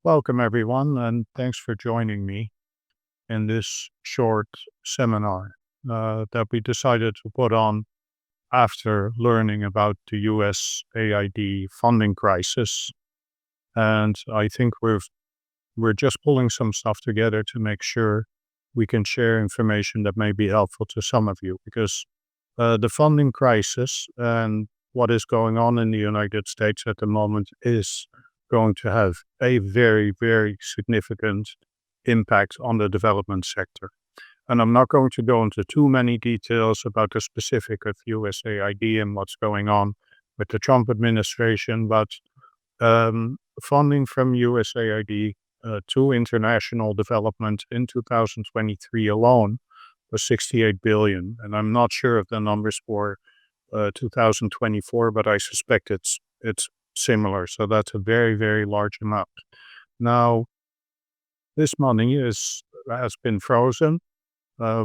Welcome, everyone, and thanks for joining me in this short seminar that we decided to put on after learning about the USAID funding crisis. And I think we're just pulling some stuff together to make sure we can share information that may be helpful to some of you, because the funding crisis and what is going on in the United States at the moment is going to have a very, very significant impact on the development sector. And I'm not going to go into too many details about the specific of USAID and what's going on with the Trump administration, but funding from USAID to international development in 2023 alone was 68 billion. And I'm not sure of the numbers for 2024, but I suspect it's similar. So that's a very, very large amount. Now, this money has been frozen.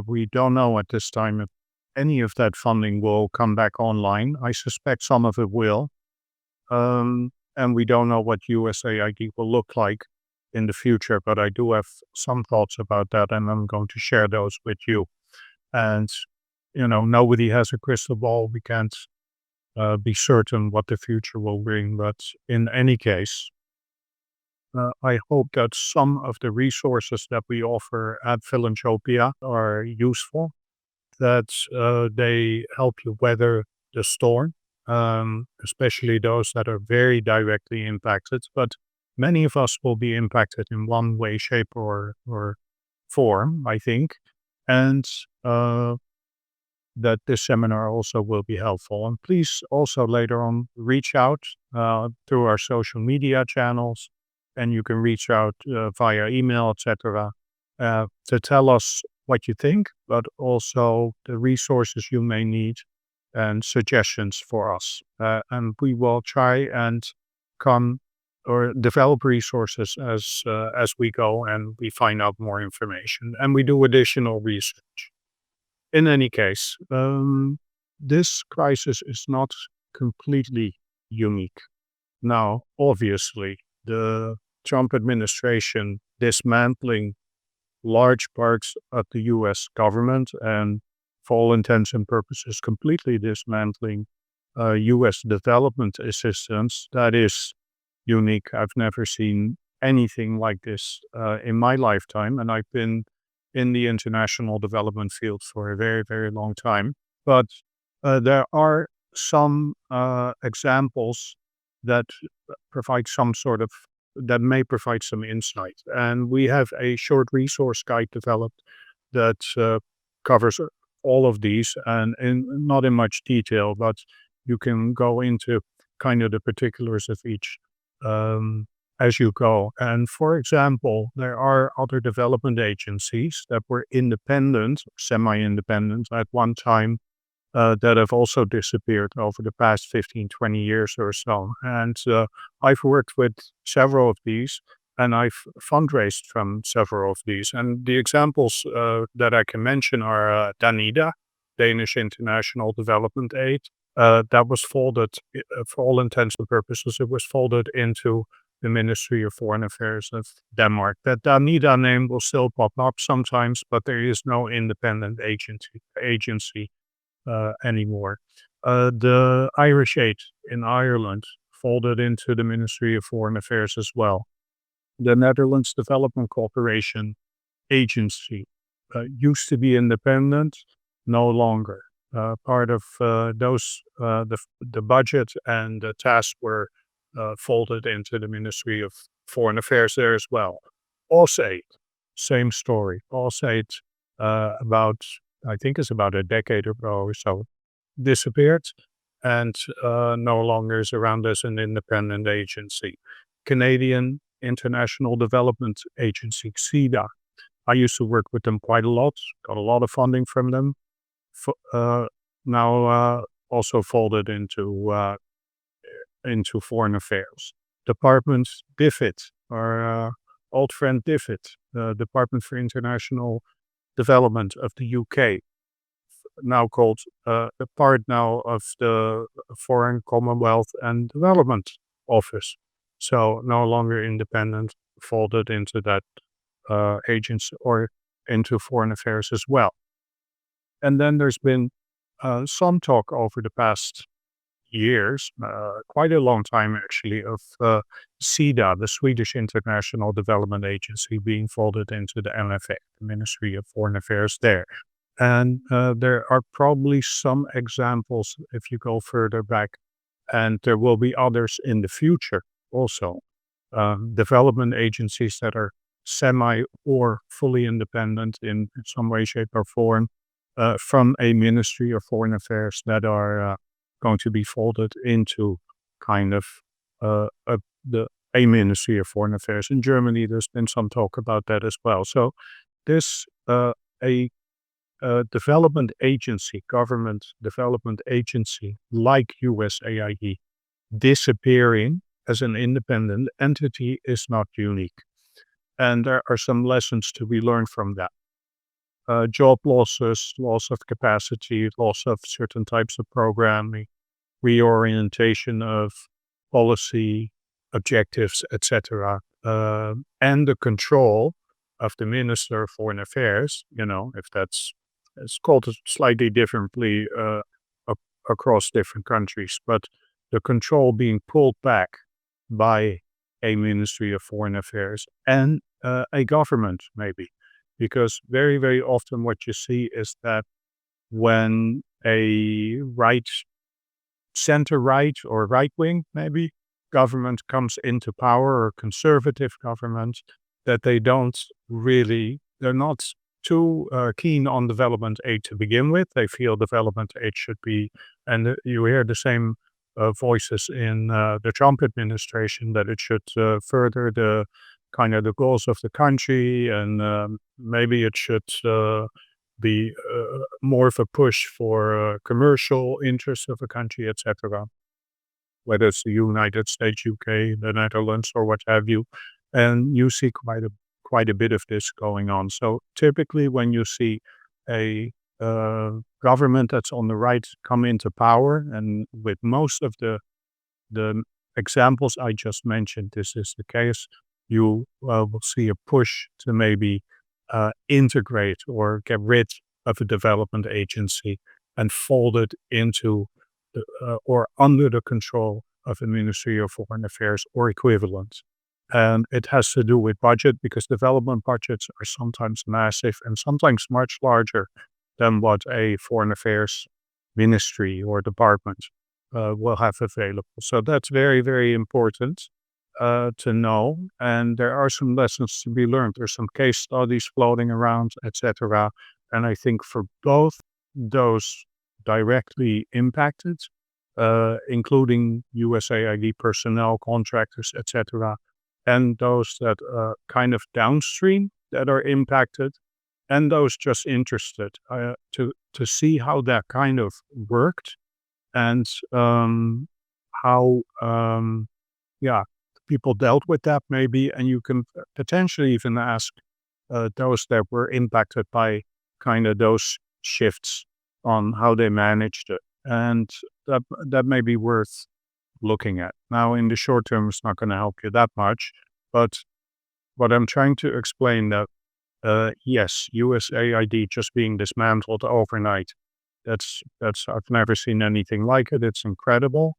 We don't know at this time if any of that funding will come back online. I suspect some of it will. And we don't know what USAID will look like in the future, but I do have some thoughts about that, and I'm going to share those with you. And, nobody has a crystal ball. We can't be certain what the future will bring. But in any case, I hope that some of the resources that we offer at Philanthropia are useful, that they help you weather the storm, especially those that are very directly impacted. But many of us will be impacted in one way, shape, or form, I think. And that this seminar also will be helpful. And please also later on reach out through our social media channels, and you can reach out via email, etc., to tell us what you think, but also the resources you may need and suggestions for us. And we will try and come or develop resources as we go and we find out more information and we do additional research. In any case, this crisis is not completely unique. Now, obviously, the Trump administration dismantling large parts of the US government and, for all intents and purposes, completely dismantling US development assistance, that is unique. I've never seen anything like this in my lifetime, and I've been in the international development field for a very, very long time. But there are some examples that that may provide some insight. And we have a short resource guide developed that covers all of these and not in much detail, but you can go into kind of the particulars of each as you go. And for example, there are other development agencies that were independent, semi-independent at one time, that have also disappeared over the past 15, 20 years or so. And I've worked with several of these, and I've fundraised from several of these. And the examples that I can mention are DANIDA, Danish International Development Aid. That was folded, for all intents and purposes, it was folded into the Ministry of Foreign Affairs of Denmark. That DANIDA name will still pop up sometimes, but there is no independent agency anymore. The Irish Aid in Ireland folded into the Ministry of Foreign Affairs as well. The Netherlands Development Corporation Agency used to be independent, no longer. Part of the budget and the tasks were folded into the Ministry of Foreign Affairs there as well. USAID, same story. USAID, I think it's about a decade ago or so, disappeared and no longer is around as an independent agency. Canadian International Development Agency, CIDA. I used to work with them quite a lot, got a lot of funding from them. Now also folded into Foreign Affairs. Department DFID, our old friend DFID, the Department for International Development of the UK, now called a part now of the Foreign Commonwealth and Development Office. So no longer independent, folded into that agency or into foreign affairs as well. And then there's been some talk over the past years, quite a long time actually, of SIDA, the Swedish International Development Agency, being folded into the MFA, the Ministry of Foreign Affairs there. And there are probably some examples if you go further back, and there will be others in the future also. Development agencies that are semi or fully independent in some way, shape, or form from a Ministry of Foreign Affairs that are going to be folded into kind of a Ministry of Foreign Affairs. In Germany, there's been some talk about that as well. So this a development agency, government development agency like USAID disappearing as an independent entity is not unique. And there are some lessons to be learned from that. Job losses, loss of capacity, loss of certain types of programming, reorientation of policy objectives, etc., and the control of the Minister of Foreign Affairs, if it's called slightly differently across different countries, but the control being pulled back by a Ministry of Foreign Affairs and a government, maybe. Because very, very often what you see is that when a center-right or right-wing, maybe, government comes into power, or conservative government, that they're not too keen on development aid to begin with. They feel development aid should be, and you hear the same voices in the Trump administration, that it should further the goals of the country, and maybe it should be more of a push for commercial interests of the country, etc. Whether it's the United States, UK, the Netherlands, or what have you. And you see quite a bit of this going on. So typically when you see a government that's on the right come into power, and with most of the examples I just mentioned, this is the case, you will see a push to maybe integrate or get rid of a development agency and fold it into or under the control of the Ministry of Foreign Affairs or equivalent. And it has to do with budget, because development budgets are sometimes massive and sometimes much larger than what a foreign affairs ministry or department will have available. So that's very, very important to know. And there are some lessons to be learned. There's some case studies floating around, etc. And I think for both those directly impacted, including USAID personnel, contractors, etc., and those that kind of downstream that are impacted, and those just interested to see how that kind of worked, and how people dealt with that maybe. And you can potentially even ask those that were impacted by kind of those shifts on how they managed it. And that may be worth looking at. Now, in the short term, it's not going to help you that much, but what I'm trying to explain that, yes, USAID just being dismantled overnight, that's I've never seen anything like it. It's incredible,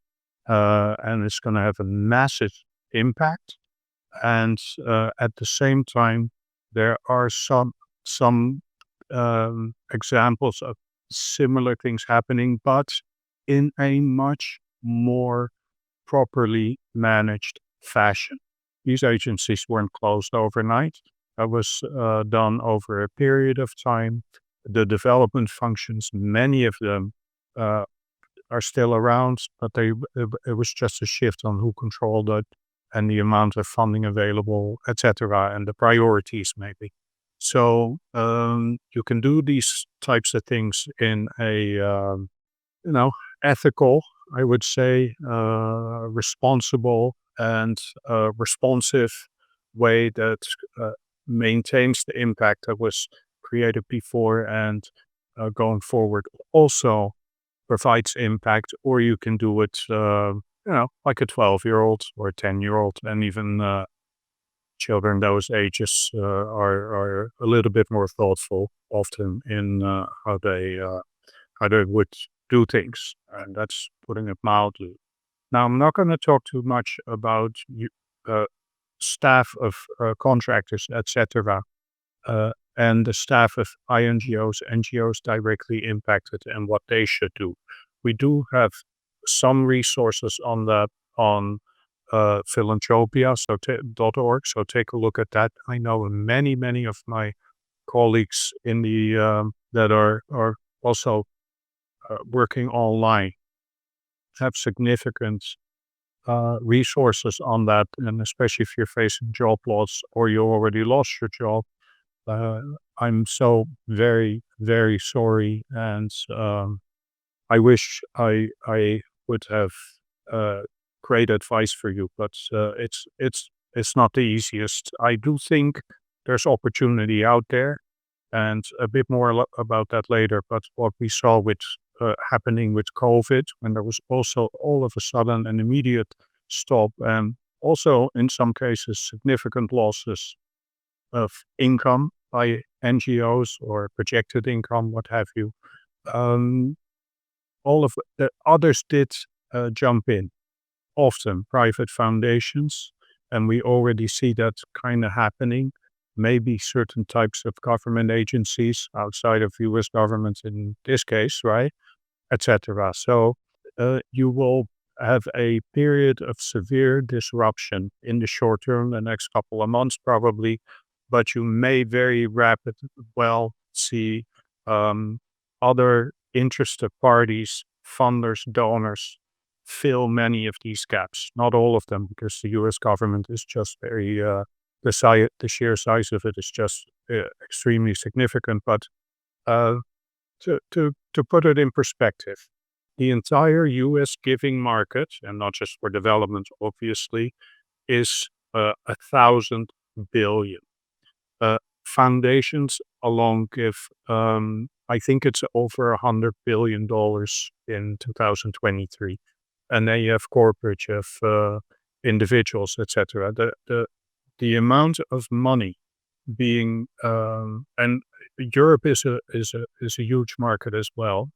and it's going to have a massive impact. And at the same time, there are some examples of similar things happening, but in a much more properly managed fashion. These agencies weren't closed overnight. That was done over a period of time. The development functions, many of them are still around, but it was just a shift on who controlled it and the amount of funding available, etc., and the priorities maybe. So you can do these types of things in a ethical, I would say, responsible and responsive way that maintains the impact that was created before, and going forward also provides impact. Or you can do it, like a 12-year-old or a 10-year-old, and even children those ages are a little bit more thoughtful often in how they would do things, and that's putting it mildly. Now, I'm not going to talk too much about uh, staff of contractors, etc., and the staff of INGOs, NGOs directly impacted and what they should do. We do have some resources on that on philanthropia, .org, so take a look at that. I know many of my colleagues in the that are also working online have significant resources on that, and especially if you're facing job loss or you already lost your job. Uh, I'm so very sorry, and I wish I would have uh, great advice for you, but it's not the easiest. I do think there's opportunity out there, and a bit more about that later. But what we saw with happening with COVID, when there was also all of a sudden an immediate stop, and also in some cases significant losses of income by NGOs or projected income, what have you. Um, all of the others did jump in, often private foundations, and we already see that kind of happening. Maybe certain types of government agencies outside of U.S. government in this case, right, etc. So you will have a period of severe disruption in the short term, the next couple of months probably, but you may very rapidly well see um, other interested parties, funders, donors fill many of these gaps. Not all of them, because the U.S. government is just very the sheer size of it is just extremely significant. But uh, to put it in perspective, the entire U.S. giving market, and not just for development, obviously, is 1,000 billion. Foundations alone give, I think it's over $100 billion in 2023, and then you have corporate, you have individuals, etc. The amount of money being and Europe is a huge market as well.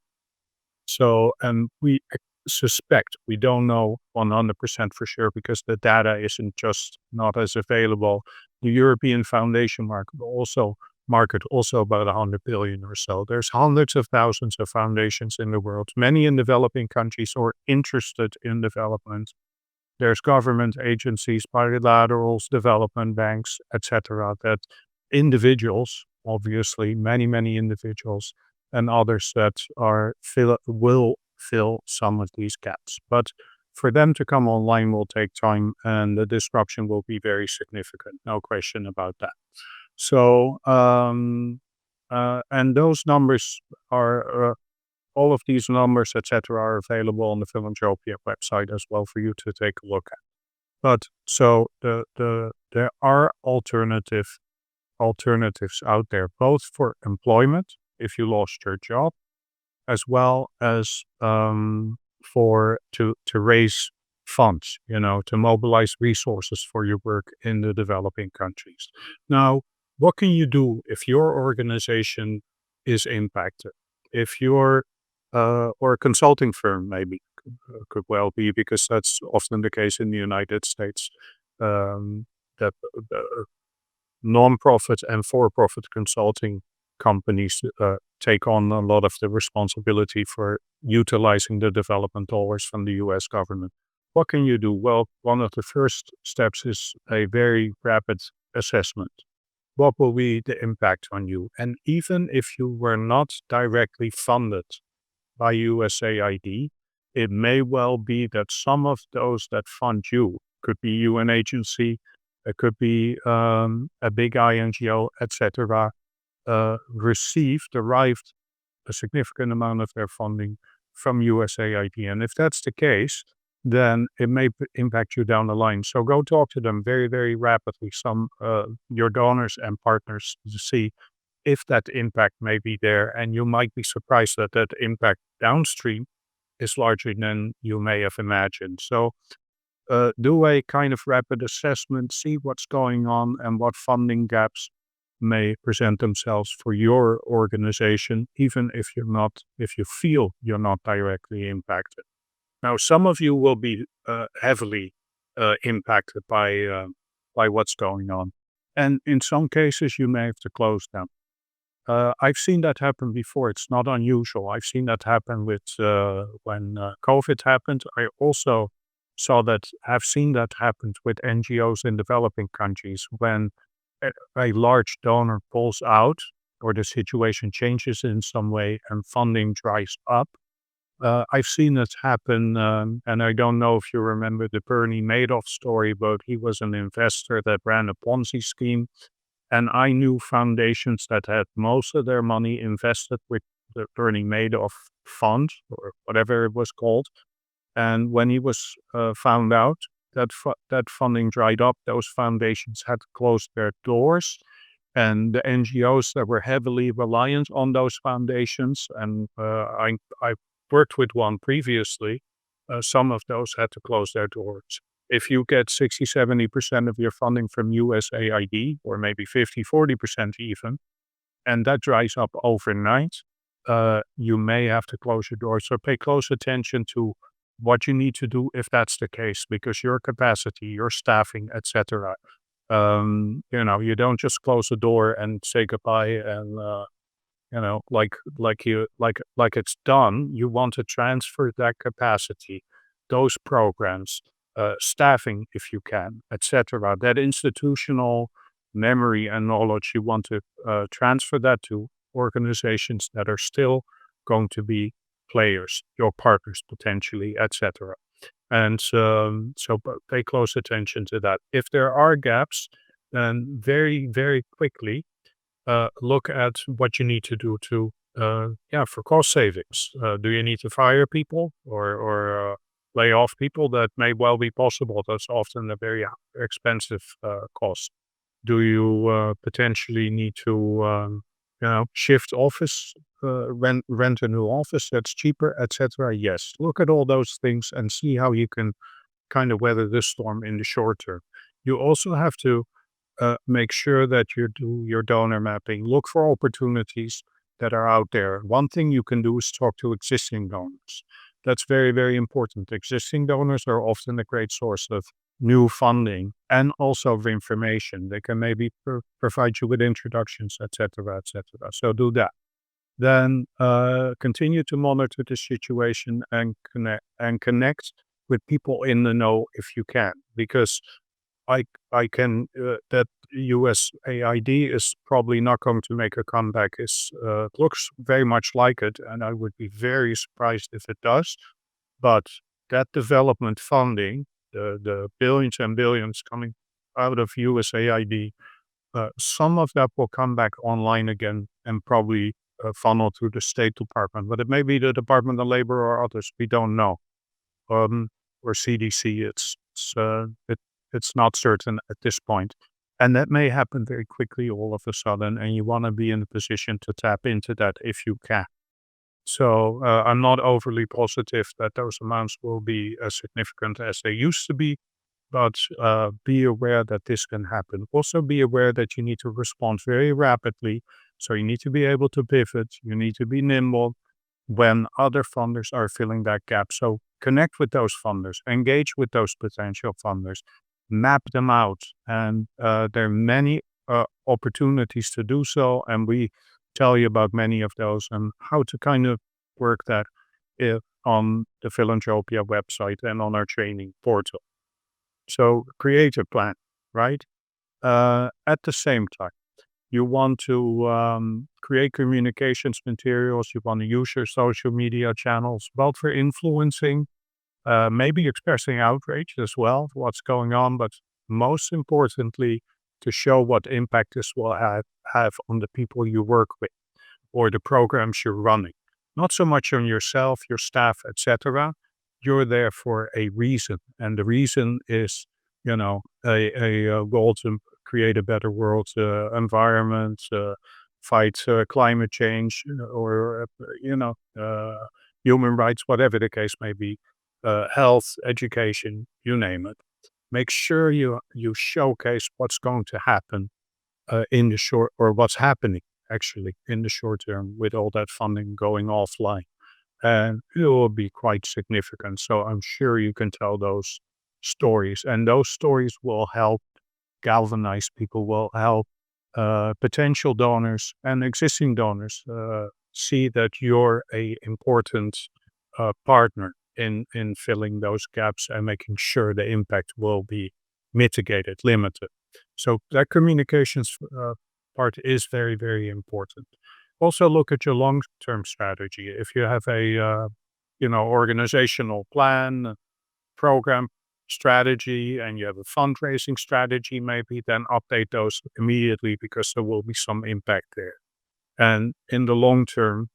So, and we suspect, we don't know 100% for sure because the data isn't just not as available. The European foundation market also about 100 billion or so. There's hundreds of thousands of foundations in the world, many in developing countries or interested in development. There's government agencies, bilaterals, development banks, etc. That individuals, obviously, many individuals, and others that will fill some of these gaps. But for them to come online will take time, and the disruption will be very significant. No question about that. So, and those numbers are all of these numbers, etc., are available on the Philanthropia website as well for you to take a look at. But so there are alternatives out there, both for employment if you lost your job, as well as for to raise funds, to mobilize resources for your work in the developing countries. Now, what can you do if your organization is impacted? If you're or a consulting firm maybe could well be, because that's often the case in the United States. That non-profit and for-profit consulting companies take on a lot of the responsibility for utilizing the development dollars from the U.S. government. What can you do? Well, one of the first steps is a very rapid assessment. What will be the impact on you? And even if you were not directly funded by USAID, it may well be that some of those that fund you, could be UN agency, it could be a big INGO, etc., derived a significant amount of their funding from USAID. And if that's the case, then it may impact you down the line. So go talk to them very rapidly, your donors and partners, to see if that impact may be there. And you might be surprised that that impact downstream is larger than you may have imagined. So do a kind of rapid assessment, see what's going on and what funding gaps may present themselves for your organization, even if you feel you're not directly impacted. Now, some of you will be heavily impacted by what's going on, and in some cases, you may have to close down. I've seen that happen before. It's not unusual. I've seen that happen with when COVID happened. I also have seen that happen with NGOs in developing countries when a large donor pulls out or the situation changes in some way and funding dries up. I've seen it happen, and I don't know if you remember the Bernie Madoff story, but he was an investor that ran a Ponzi scheme, and I knew foundations that had most of their money invested with the Bernie Madoff fund or whatever it was called. And when he was found out that that funding dried up, those foundations had to close their doors. And the NGOs that were heavily reliant on those foundations, and I worked with one previously, some of those had to close their doors. If you get 60, 70% of your funding from USAID, or maybe 50, 40% even, and that dries up overnight, you may have to close your doors. So pay close attention to what you need to do if that's the case, because your capacity, your staffing, etc. You don't just close the door and say goodbye and like it's done. You want to transfer that capacity, those programs, staffing if you can, etc. That institutional memory and knowledge, you want to transfer that to organizations that are still going to be players, your partners potentially, etc. And pay close attention to that. If there are gaps, then very, very quickly look at what you need to do to, for cost savings. Do you need to fire people or lay off people? That may well be possible. That's often a very expensive cost. Do you potentially need to, shift office, rent a new office that's cheaper, etc.? Yes, look at all those things and see how you can kind of weather this storm in the short term. You also have to make sure that you do your donor mapping. Look for opportunities that are out there. One thing you can do is talk to existing donors. That's very, very important. Existing donors are often a great source of new funding and also of information. They can maybe provide you with introductions, etc., etc. So do that. Then continue to monitor the situation and connect with people in the know if you can, because I can that USAID is probably not going to make a comeback. It looks very much like it, and I would be very surprised if it does. But that development funding, the billions and billions coming out of USAID, some of that will come back online again and probably funnel through the State Department. But it may be the Department of Labor or others. We don't know. Or CDC. It's not certain at this point. And that may happen very quickly all of a sudden, and you want to be in a position to tap into that if you can. So I'm not overly positive that those amounts will be as significant as they used to be, but be aware that this can happen. Also be aware that you need to respond very rapidly. So you need to be able to pivot. You need to be nimble when other funders are filling that gap. So connect with those funders, engage with those potential funders, map them out. And there are many opportunities to do so. And we tell you about many of those and how to kind of work that on the Philanthropia website and on our training portal. So create a plan, right? At the same time, you want to create communications materials. You want to use your social media channels, both for influencing, maybe expressing outrage as well, what's going on, but most importantly, to show what impact this will have on the people you work with or the programs you're running. Not so much on yourself, your staff, etc. You're there for a reason, and the reason is, a goal to create a better world, environment, fight climate change, or human rights, whatever the case may be. health, education, you name it. Make sure you showcase what's going to happen in the short, or what's happening actually in the short term with all that funding going offline. And it will be quite significant. So I'm sure you can tell those stories, and those stories will help galvanize people, will help potential donors and existing donors see that you're a important partner in filling those gaps and making sure the impact will be mitigated, limited. So that communications part is very, very important. Also, look at your long-term strategy. If you have a organizational plan, program strategy, and you have a fundraising strategy, maybe then update those immediately because there will be some impact there. And in the long term,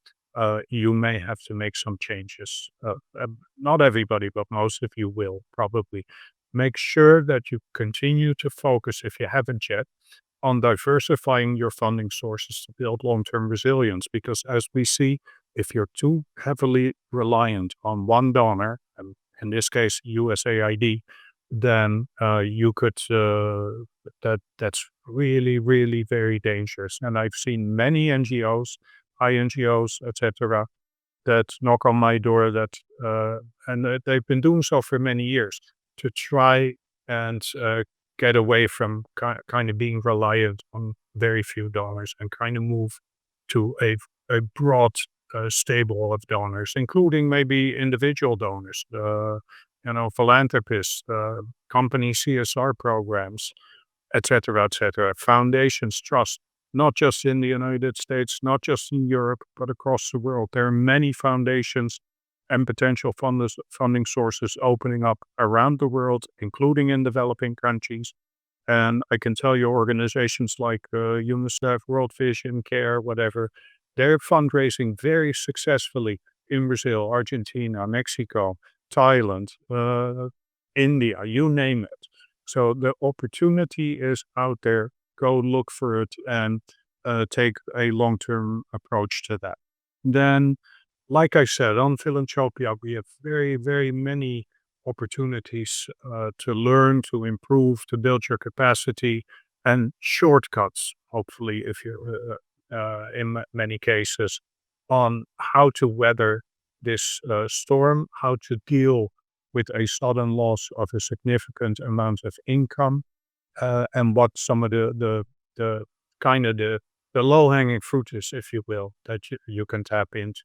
you may have to make some changes. Not everybody, but most of you will probably. Make sure that you continue to focus, if you haven't yet, on diversifying your funding sources to build long-term resilience. Because as we see, if you're too heavily reliant on one donor, and in this case USAID, then you could that's really, really very dangerous. And I've seen many NGOs, INGOs, etc., that knock on my door and they've been doing so for many years to try and get away from kind of being reliant on very few donors and kind of move to a broad stable of donors, including maybe individual donors, philanthropists, company CSR programs, et cetera, foundations, trust, not just in the United States, not just in Europe, but across the world. There are many foundations and potential funding sources opening up around the world, including in developing countries. And I can tell you organizations like UNICEF, World Vision, CARE, whatever, they're fundraising very successfully in Brazil, Argentina, Mexico, Thailand, India, you name it. So the opportunity is out there. Go look for it and take a long-term approach to that. Then, like I said, on Philanthropia, we have very, very many opportunities to learn, to improve, to build your capacity, and shortcuts, hopefully, if you're many cases, on how to weather this storm, how to deal with a sudden loss of a significant amount of income, and what some of the kind of the low hanging fruit is, if you will, that you can tap into.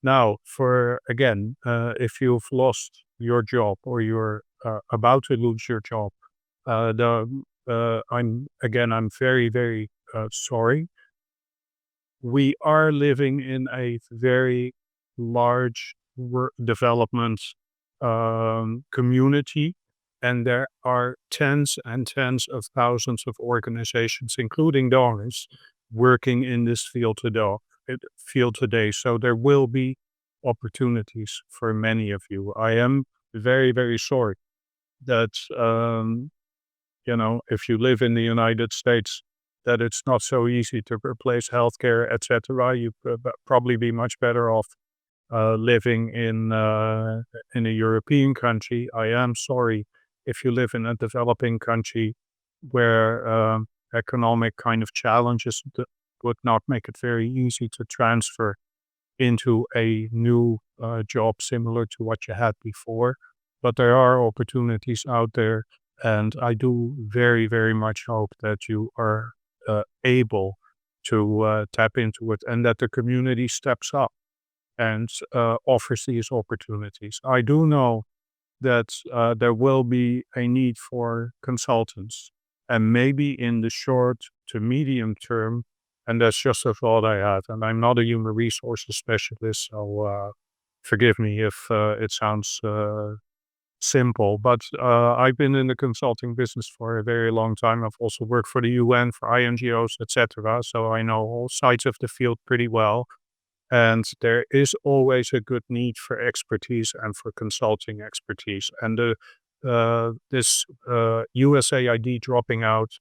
Now, for again, if you've lost your job or you're about to lose your job, I'm very, very sorry. We are living in a very large development community, and there are tens and tens of thousands of organizations, including donors, working in this field today. So there will be opportunities for many of you. I am very, very sorry that if you live in the United States, that it's not so easy to replace healthcare, etc. You probably be much better off living in a European country. I am sorry if you live in a developing country where economic kind of challenges would not make it very easy to transfer into a new job similar to what you had before. But there are opportunities out there, and I do very, very much hope that you are able to tap into it and that the community steps up and offers these opportunities. I do know that there will be a need for consultants, and maybe in the short to medium term, and that's just a thought I had. And I'm not a human resources specialist, so forgive me if it sounds simple, but I've been in the consulting business for a very long time. I've also worked for the UN, for INGOs, etc. So I know all sides of the field pretty well. And there is always a good need for expertise and for consulting expertise. And this USAID dropping out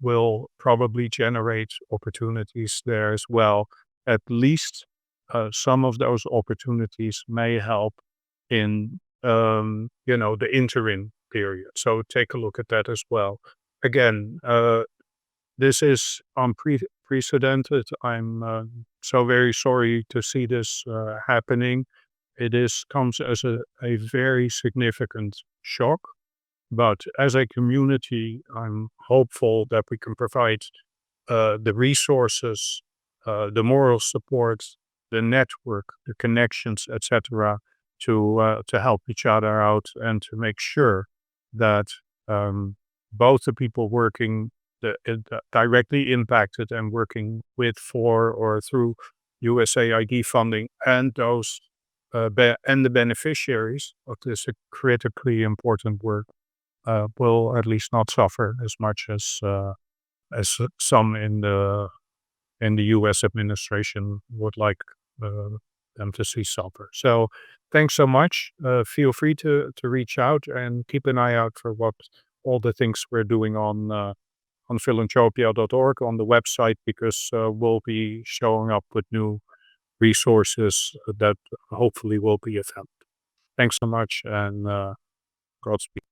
will probably generate opportunities there as well. At least some of those opportunities may help in the interim period. So take a look at that as well. Again, this is unprecedented. I'm so very sorry to see this happening. It comes as a very significant shock. But as a community, I'm hopeful that we can provide the resources, the moral support, the network, the connections, etc., to help each other out and to make sure that both the people working directly impacted and working with, for, or through USAID funding, and those and the beneficiaries of this critically important work will at least not suffer as much as some in the U.S. administration would like them to see suffer. So, thanks so much. Feel free to reach out and keep an eye out for what all the things we're doing on philanthropia.org on the website, because we'll be showing up with new resources that hopefully will be of help. Thanks so much, and Godspeed.